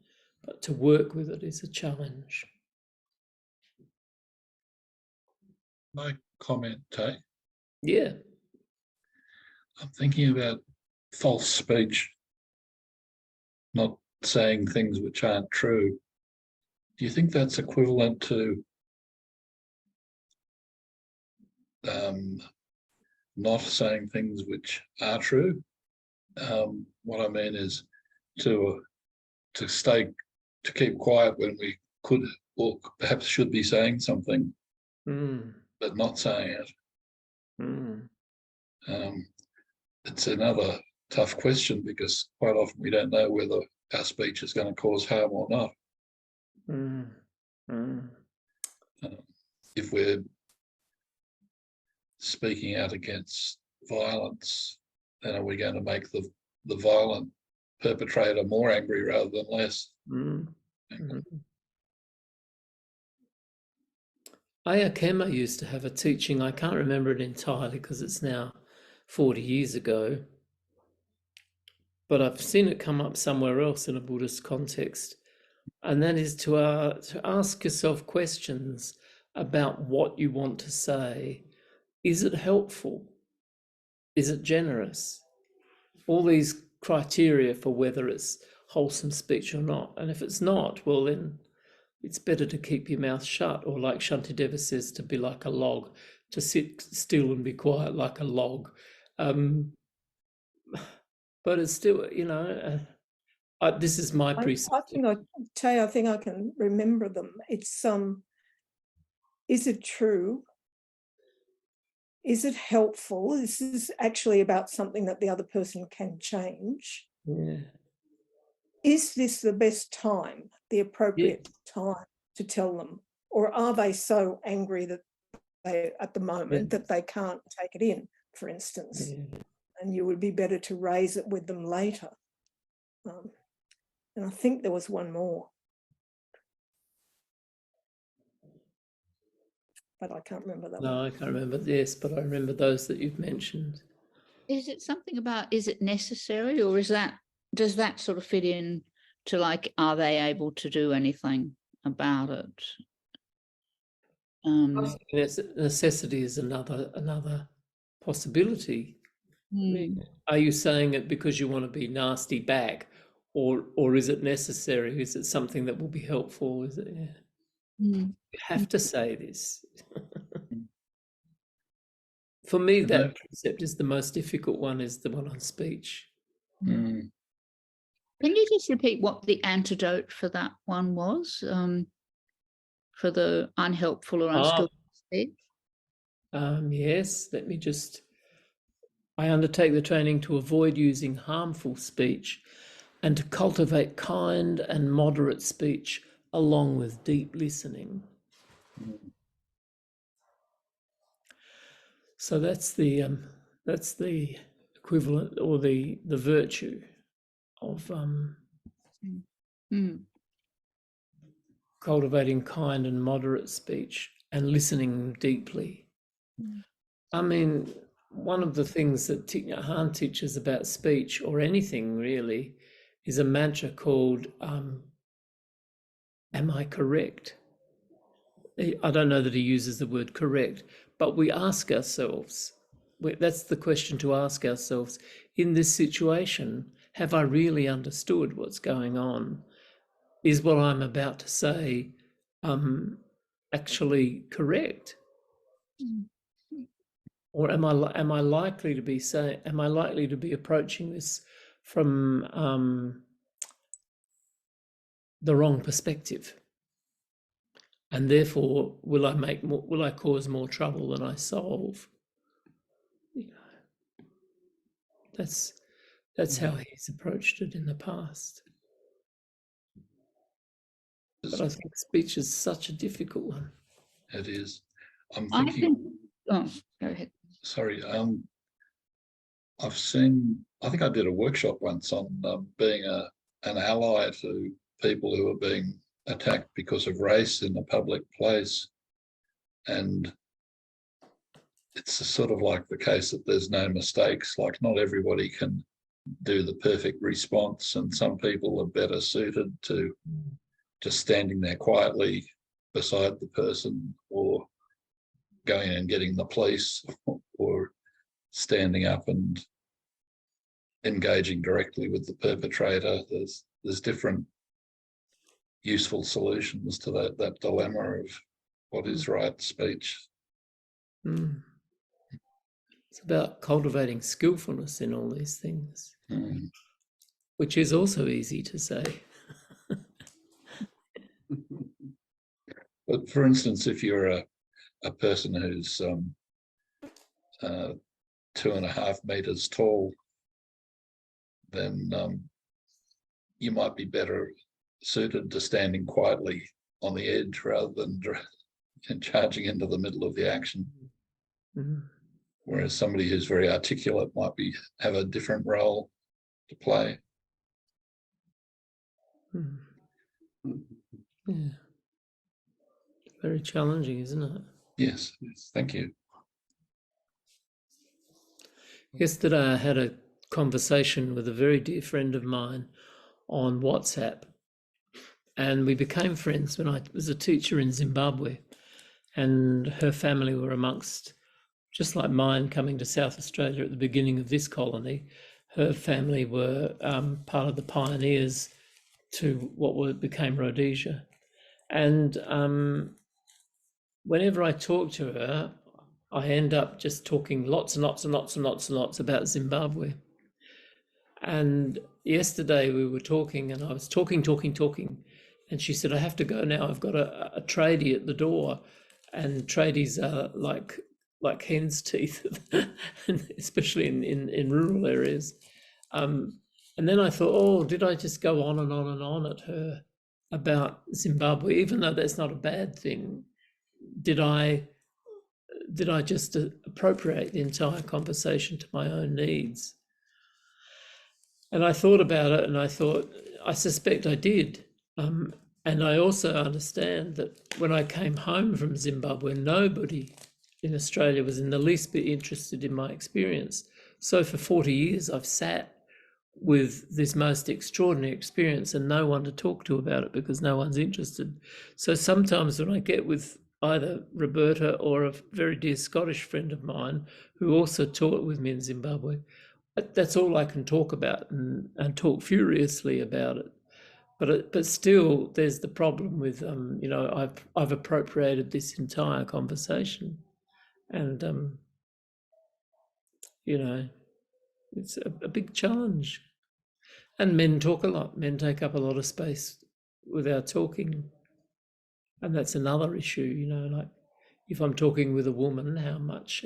but to work with it is a challenge. My comment, Thay. Yeah. I'm thinking about false speech, not saying things which aren't true. Do you think that's equivalent to not saying things which are true? What I mean is to keep quiet when we could or perhaps should be saying something, but not saying it. It's another tough question, because quite often we don't know whether our speech is going to cause harm or not. If we're speaking out against violence, then are we going to make the violent perpetrator more angry rather than less? Ayakema used to have a teaching, I can't remember it entirely because it's now 40 years ago, but I've seen it come up somewhere else in a Buddhist context, and that is to ask yourself questions about what you want to say. Is it helpful? Is it generous? All these criteria for whether it's wholesome speech or not. And if it's not, well, then it's better to keep your mouth shut, or like Shantideva says, to be like a log, to sit still and be quiet like a log. But it's still, you know, this is my precept. I think I can remember them. It's is it true? Is it helpful? This is actually about something that the other person can change. Yeah. Is this the best time, the appropriate time to tell them? Or are they so angry that they, at the moment, that they can't take it in, for instance? And you would be better to raise it with them later. And I think there was one more, but I can't remember that one. No, I can't remember this, but I remember those that you've mentioned. Is it something about, is it necessary, or does that sort of fit in to, like, are they able to do anything about it? Necessity is another possibility. Are you saying it because you want to be nasty back, or is it necessary? Is it something that will be helpful? Is it? You have to say this. For me, that precept is the most difficult one, is the one on speech. Can you just repeat what the antidote for that one was, for the unhelpful or unskillful speech? Yes, let me just... I undertake the training to avoid using harmful speech and to cultivate kind and moderate speech along with deep listening. So that's the equivalent, or the virtue of cultivating kind and moderate speech and listening deeply. I mean, one of the things that Thich Nhat Hanh teaches about speech, or anything really, is a mantra called am I correct? I don't know that he uses the word correct, but we ask ourselves, that's the question to ask ourselves, in this situation, have I really understood what's going on? Is what I'm about to say actually correct? Or am I likely to be approaching this from the wrong perspective? And therefore, will I cause more trouble than I solve? You know, that's how he's approached it in the past. But I think speech is such a difficult one. It is. I'm thinking. Go ahead. Sorry. I've seen. I think I did a workshop once on being an ally to people who are being attacked because of race in a public place, and it's sort of like the case that there's no mistakes. Like, not everybody can do the perfect response, and some people are better suited to just standing there quietly beside the person, or going and getting the police, or standing up and engaging directly with the perpetrator. There's different useful solutions to that dilemma of what is right speech. It's about cultivating skillfulness in all these things, which is also easy to say. But for instance, if you're a person who's 2.5 meters tall, then you might be better suited to standing quietly on the edge rather than charging into the middle of the action. Mhm. Whereas somebody who's very articulate might have a different role to play. Mhm. Yeah. Very challenging, isn't it? Yes, thank you. Yesterday I had a conversation with a very dear friend of mine on WhatsApp, and we became friends when I was a teacher in Zimbabwe, and her family were amongst, just like mine coming to South Australia at the beginning of this colony. Her family were part of the pioneers to what became Rhodesia. And whenever I talk to her, I end up just talking lots and lots and lots and lots and lots about Zimbabwe. And yesterday we were talking, and I was talking, and she said, I have to go now. I've got a tradie at the door, and tradies are like hen's teeth, especially in rural areas. And then I thought, oh, did I just go on and on and on at her about Zimbabwe, even though that's not a bad thing? Did I just appropriate the entire conversation to my own needs? And I thought about it, and I thought, I suspect I did. And I also understand that when I came home from Zimbabwe, nobody in Australia was in the least bit interested in my experience. So for 40 years, I've sat with this most extraordinary experience and no one to talk to about it because no one's interested. So sometimes when I get with either Roberta or a very dear Scottish friend of mine who also taught with me in Zimbabwe, that's all I can talk about and talk furiously about it. But still, there's the problem with I've appropriated this entire conversation, and it's a big challenge. And men talk a lot. Men take up a lot of space without talking, and that's another issue. Like if I'm talking with a woman, how much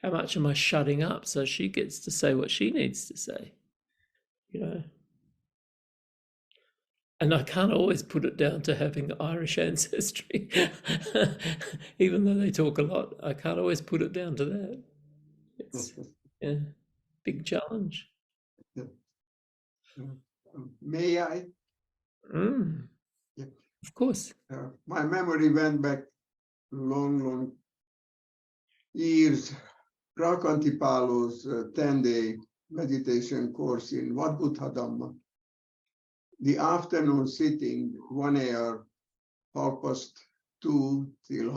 am I shutting up so she gets to say what she needs to say? And I can't always put it down to having Irish ancestry, even though they talk a lot. I can't always put it down to that. It's a big challenge. May I? Yeah. Of course. My memory went back long years. Prakanti Palo's 10-day meditation course in Wat Buddha Dhamma. The afternoon sitting, 1 hour, 2:30 till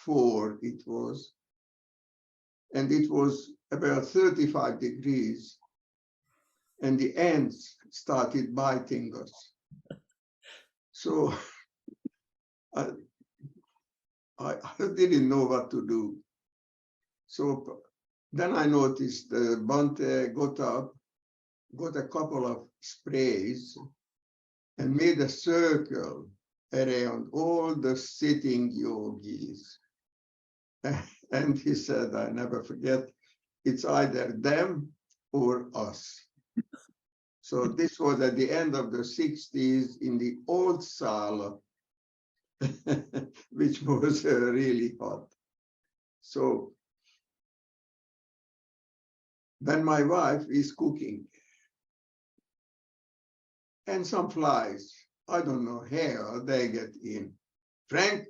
4:30 it was. And it was about 35 degrees. And the ants started biting us. So I didn't know what to do. So then I noticed Bhante got up, got a couple of sprays, and made a circle around all the sitting yogis. And he said, I never forget, it's either them or us. So this was at the end of the 60s in the old Sala, which was really hot. So then my wife is cooking, and some flies, I don't know how they get in. Frank,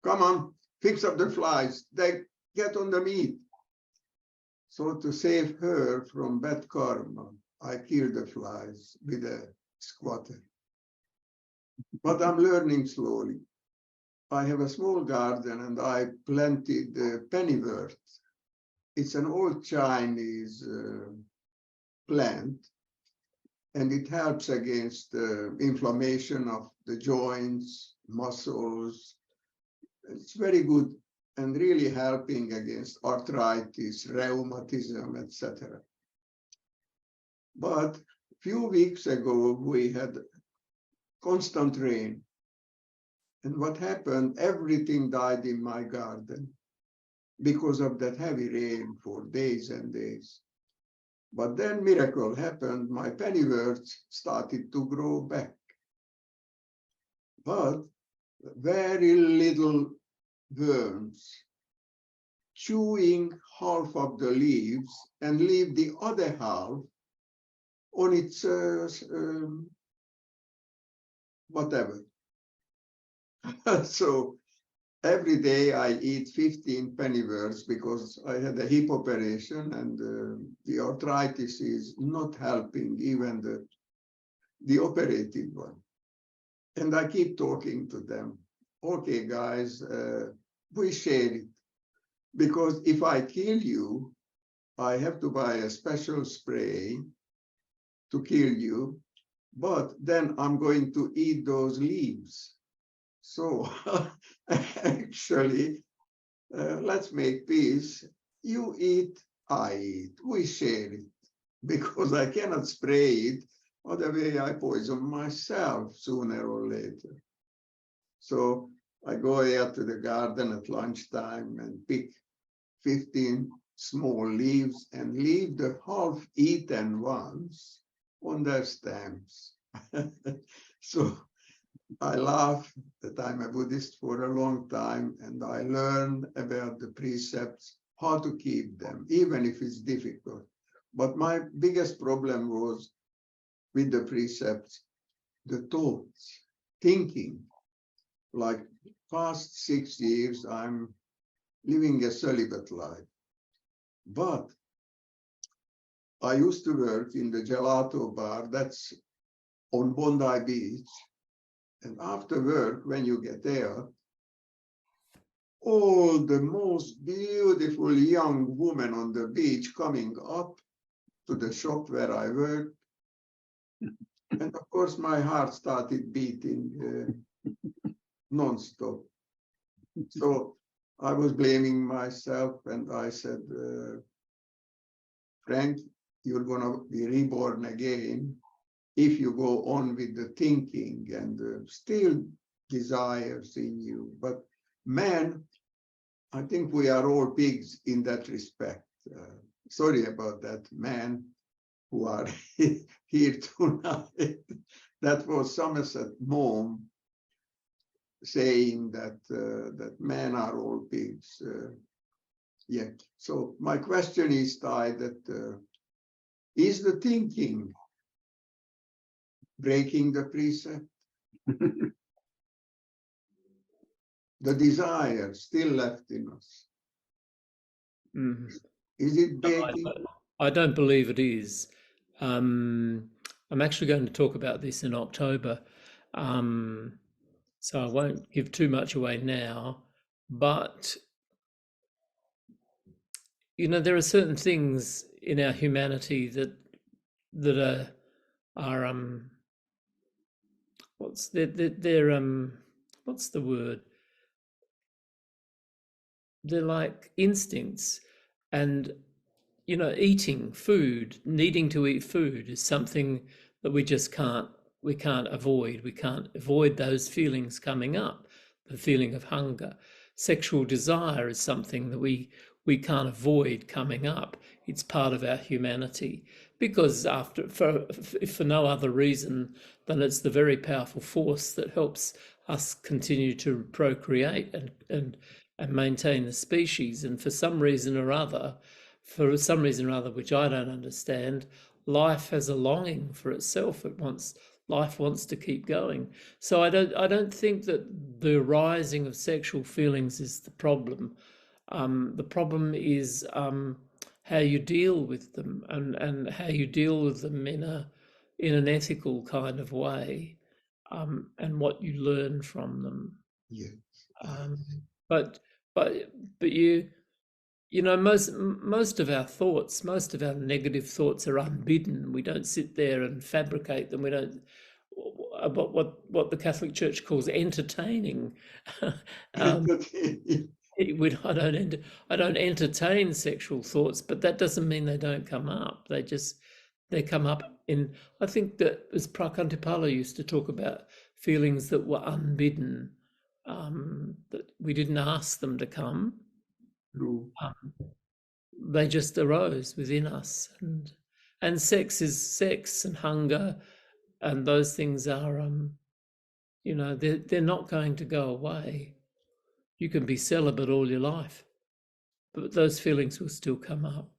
come on, fix up the flies, they get on the meat. So to save her from bad karma, I killed the flies with a squatter. But I'm learning slowly. I have a small garden and I planted pennywort. It's an old Chinese plant, and it helps against inflammation of the joints, muscles. It's very good and really helping against arthritis, rheumatism, etc. But a few weeks ago, we had constant rain. And what happened, everything died in my garden because of that heavy rain for days and days. But then miracle happened. My pennyworths started to grow back. But very little worms chewing half of the leaves and leave the other half on its whatever. So every day I eat 15 pennyworths because I had a hip operation and the arthritis is not helping even the operated one. And I keep talking to them. Okay, guys, we share it. Because if I kill you, I have to buy a special spray to kill you, but then I'm going to eat those leaves. So actually, let's make peace. You eat, I eat, we share it, because I cannot spray it, otherwise I poison myself sooner or later. So I go out to the garden at lunchtime and pick 15 small leaves and leave the half-eaten ones on their stems. So I laugh that I'm a Buddhist for a long time and I learned about the precepts, how to keep them, even if it's difficult. But my biggest problem was with the precepts, the thoughts, thinking. Like past 6 years, I'm living a celibate life. But I used to work in the gelato bar that's on Bondi Beach. And after work, when you get there, all the most beautiful young women on the beach coming up to the shop where I work. And of course, my heart started beating non-stop. So I was blaming myself and I said, Frank, you're going to be reborn again if you go on with the thinking and still desires in you. But man, I think we are all pigs in that respect. Sorry about that, man, who are here tonight. That was Somerset Maugham saying that that men are all pigs. Yeah. So my question is, Thay, that is the thinking breaking the precept? The desire still left in us. Is it breaking? I don't believe it is. I'm actually going to talk about this in October. So I won't give too much away now, but you know, there are certain things in our humanity that are what's the word? They're like instincts, and you know, eating food, needing to eat food is something that we can't avoid. We can't avoid those feelings coming up, the feeling of hunger. Sexual desire is something that we can't avoid coming up. It's part of our humanity, because for no other reason than it's the very powerful force that helps us continue to procreate and maintain the species. And for some reason or other, which I don't understand, life has a longing for itself. Life wants to keep going. So I don't think that the rising of sexual feelings is the problem. The problem is how you deal with them and how you deal with them in an ethical kind of way, and what you learn from them. Yeah. But you know, most of our thoughts, most of our negative thoughts are unbidden. We don't sit there and fabricate them. We don't, what the Catholic Church calls entertaining. I don't entertain sexual thoughts, but that doesn't mean they don't come up. They come up in, I think that as Prakantipala used to talk about, feelings that were unbidden, that we didn't ask them to come. They just arose within us, And sex is sex, and hunger, and those things are, you know, they're not going to go away. You can be celibate all your life, but those feelings will still come up.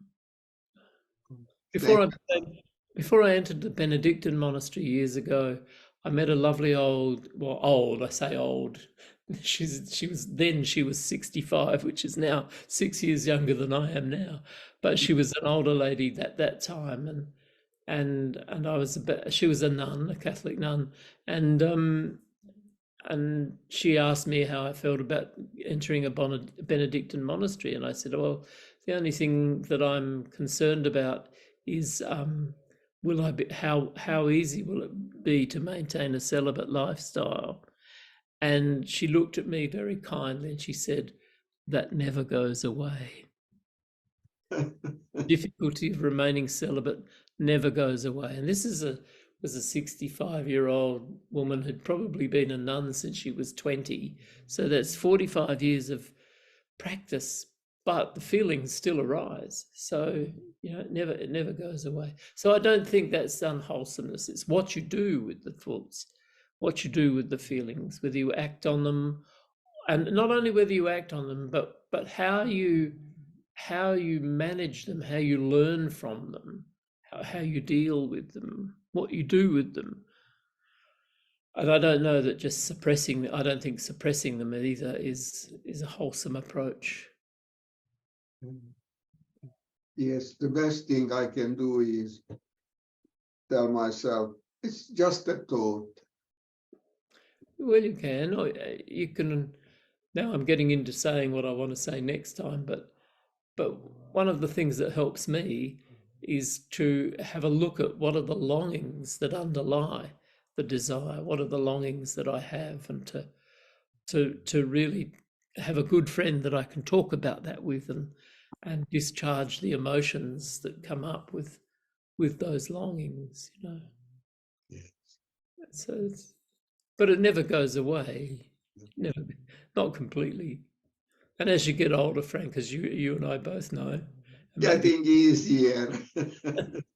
Before I entered the Benedictine monastery years ago, I met a lovely old, I say old, she was 65, which is now 6 years younger than I am now, but she was an older lady at that time, and she was a nun, a Catholic nun, and she asked me how I felt about entering a Benedictine monastery, and I said, well, the only thing that I'm concerned about is how easy will it be to maintain a celibate lifestyle? And she looked at me very kindly and she said, that never goes away. Difficulty of remaining celibate never goes away. And this was a 65-year-old woman who'd probably been a nun since she was 20. So that's 45 years of practice, but the feelings still arise. So, you know, it never goes away. So I don't think that's unwholesomeness. It's what you do with the thoughts, what you do with the feelings, whether you act on them, and not only whether you act on them, but how you manage them, how you learn from them, how you deal with them, what you do with them. And I don't know that just suppressing, I don't think suppressing them either is a wholesome approach. Yes, the best thing I can do is tell myself, it's just a thought. Well, you can, or you can. Now I'm getting into saying what I want to say next time, but one of the things that helps me is to have a look at what are the longings that underlie the desire, what are the longings that I have, and to really have a good friend that I can talk about that with and discharge the emotions that come up with those longings, you know. Yes. So, but it never goes away, never, not completely. And as you get older, Frank, as you and I both know, Getting easier.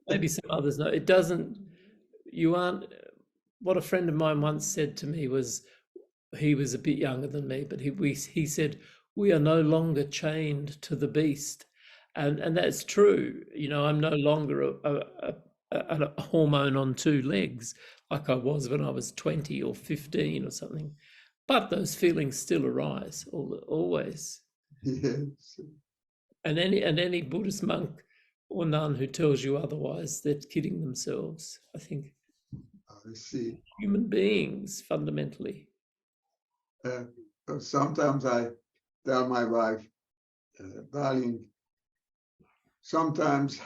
maybe some others know, it doesn't. You aren't. What a friend of mine once said to me was, he was a bit younger than me, but he said, we are no longer chained to the beast. And that's true. You know, I'm no longer a hormone on two legs like I was when I was 20 or 15 or something. But those feelings still arise always. Yes. And any Buddhist monk or nun who tells you otherwise, they're kidding themselves, I think. I see. Human beings, fundamentally. Sometimes I tell my wife, darling, sometimes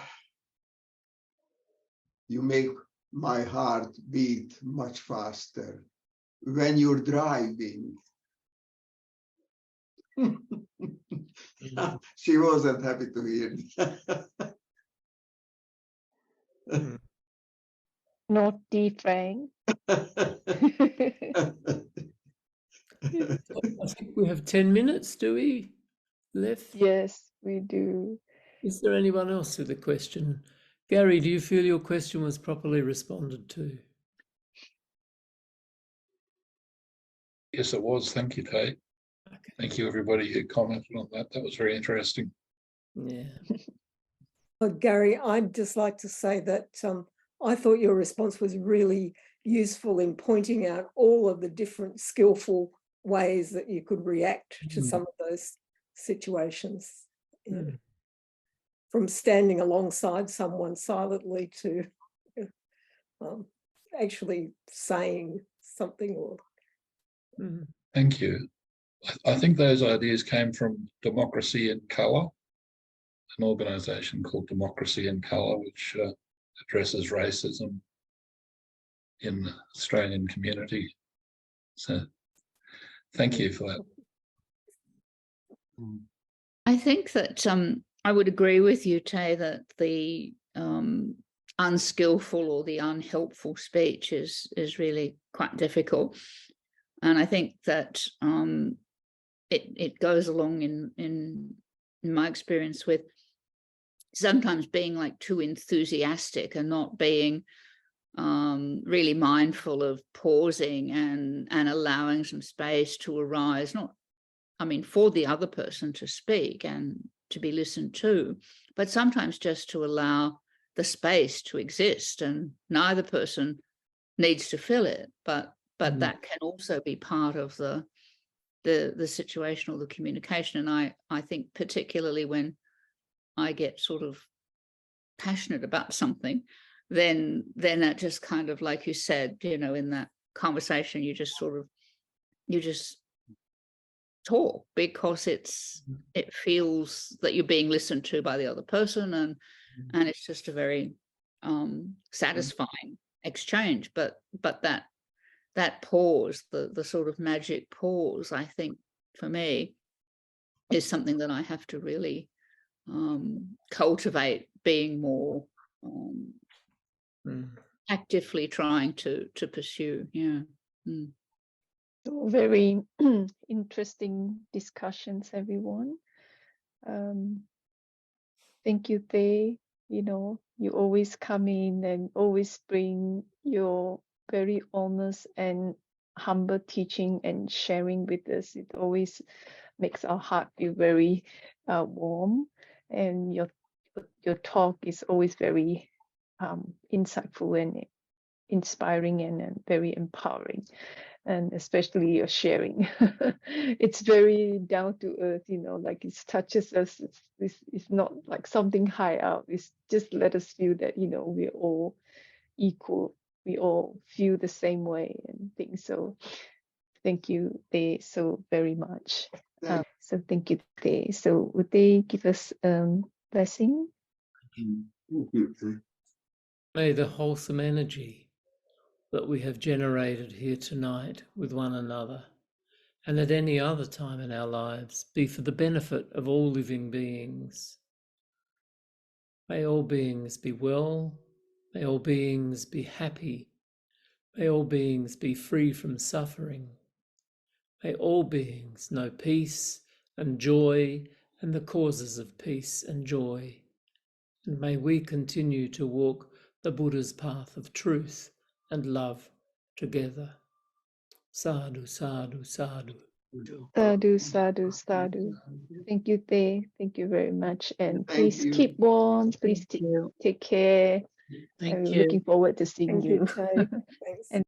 you make my heart beat much faster when you're driving. She wasn't happy to hear me. Naughty Frank. I think we have 10 minutes, do we, left? Yes, we do. Is there anyone else with a question? Gary, do you feel your question was properly responded to? Yes, it was. Thank you, Thay. Okay. Thank you, everybody who commented on that. That was very interesting. Yeah. Gary, I'd just like to say that I thought your response was really useful in pointing out all of the different skillful ways that you could react to some of those situations. You know, from standing alongside someone silently to actually saying something. Or Thank you. I think those ideas came from Democracy in Colour, an organisation called Democracy in Colour, which addresses racism in the Australian community. So thank you for that. I think that I would agree with you, Thay, that the unskillful or the unhelpful speech is really quite difficult. And I think that it goes along in my experience with sometimes being like too enthusiastic and not being really mindful of pausing and allowing some space to arise, not, I mean, for the other person to speak and to be listened to, but sometimes just to allow the space to exist, and neither person needs to fill it, but that can also be part of the situation or the communication. And I think particularly when I get sort of passionate about something, then that just kind of, like you said, you know, in that conversation, you just talk because it feels that you're being listened to by the other person, and it's just a very satisfying exchange. But that pause, the sort of magic pause, I think for me is something that I have to really cultivate, being more actively trying to pursue. Yeah. So very interesting discussions, everyone. Thank you, Thay. You know, you always come in and always bring your very honest and humble teaching and sharing with us. It always makes our heart feel very warm, and your talk is always very insightful and inspiring and very empowering, and especially your sharing. It's very down to earth, you know, like it touches us. It's not like something high out. It's just let us feel that, you know, we're all equal. We all feel the same way and things. So thank you, Thay, so very much. So thank you, Thay. So would they give us blessing? Thank you. May the wholesome energy that we have generated here tonight with one another and at any other time in our lives be for the benefit of all living beings. May all beings be well. May all beings be happy. May all beings be free from suffering. May all beings know peace and joy and the causes of peace and joy. And may we continue to walk the Buddha's path of truth and love together. Sadhu, sadhu, sadhu. Sadhu, sadhu, sadhu. Thank you, Thay. Thank you very much. And Thank please you. keep warm. Please take care. Thank I'm you. looking forward to seeing Thank you. you, Thay. Thanks. And